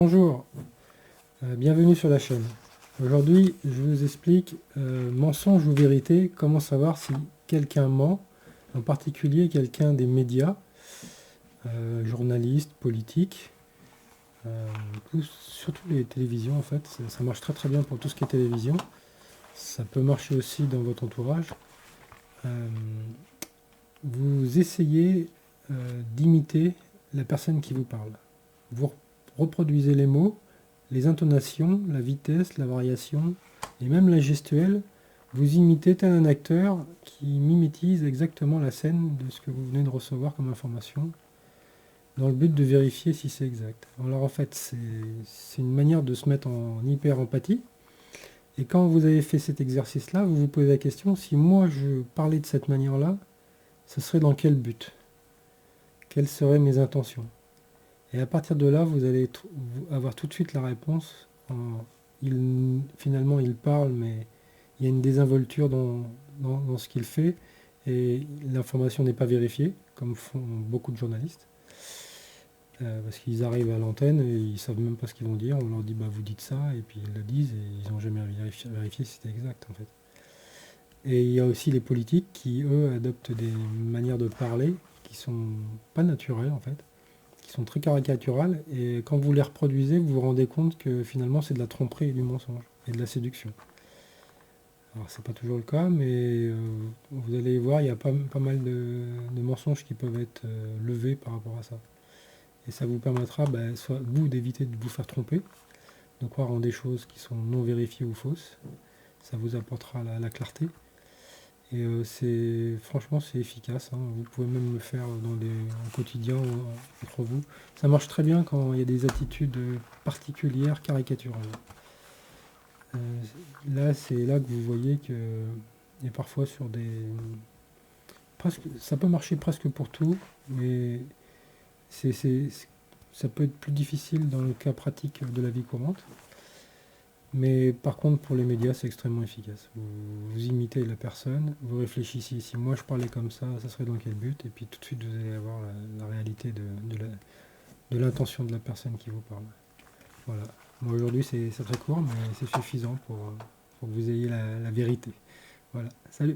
Bonjour, bienvenue sur la chaîne. Aujourd'hui, je vous explique mensonge ou vérité, comment savoir si quelqu'un ment, en particulier quelqu'un des médias, journalistes, politiques, surtout les télévisions en fait, ça marche très bien pour tout ce qui est télévision. Ça peut marcher aussi dans votre entourage. Vous essayez d'imiter la personne qui vous parle. Vous reproduisez les mots, les intonations, la vitesse, la variation, et même la gestuelle. Vous imitez tel un acteur qui mimétise exactement la scène de ce que vous venez de recevoir comme information, dans le but de vérifier si c'est exact. Alors en fait, c'est une manière de se mettre en hyper-empathie. Et quand vous avez fait cet exercice-là, vous vous posez la question, si moi je parlais de cette manière-là, ce serait dans quel but? Quelles seraient mes intentions? Et à partir de là, vous allez avoir tout de suite la réponse. Finalement, il parle, mais il y a une désinvolture dans ce qu'il fait, et l'information n'est pas vérifiée, comme font beaucoup de journalistes, parce qu'ils arrivent à l'antenne et ils ne savent même pas ce qu'ils vont dire. On leur dit bah, vous dites ça, et puis ils le disent, et ils n'ont jamais vérifié si c'était exact en fait. Et il y a aussi les politiques qui, eux, adoptent des manières de parler qui sont pas naturelles en fait, qui sont très caricaturales, et quand vous les reproduisez, vous vous rendez compte que finalement c'est de la tromperie et du mensonge, et de la séduction. Alors c'est pas toujours le cas, mais vous allez voir, il y a pas mal de mensonges qui peuvent être levés par rapport à ça. Et ça vous permettra, soit vous d'éviter de vous faire tromper, de croire en des choses qui sont non vérifiées ou fausses. Ça vous apportera la clarté. Et franchement, c'est efficace, hein. Vous pouvez même le faire au quotidien, entre vous. Ça marche très bien quand il y a des attitudes particulières, caricaturales. Là, c'est là que vous voyez que il y a parfois sur ça peut marcher presque pour tout, mais ça peut être plus difficile dans le cas pratique de la vie courante. Mais par contre, pour les médias, c'est extrêmement efficace. Vous imitez la personne, vous réfléchissez, si moi je parlais comme ça serait dans quel but? Et puis tout de suite, vous allez avoir la réalité de l'intention de la personne qui vous parle. Voilà. Moi aujourd'hui, c'est très court, mais c'est suffisant pour que vous ayez la vérité. Voilà. Salut!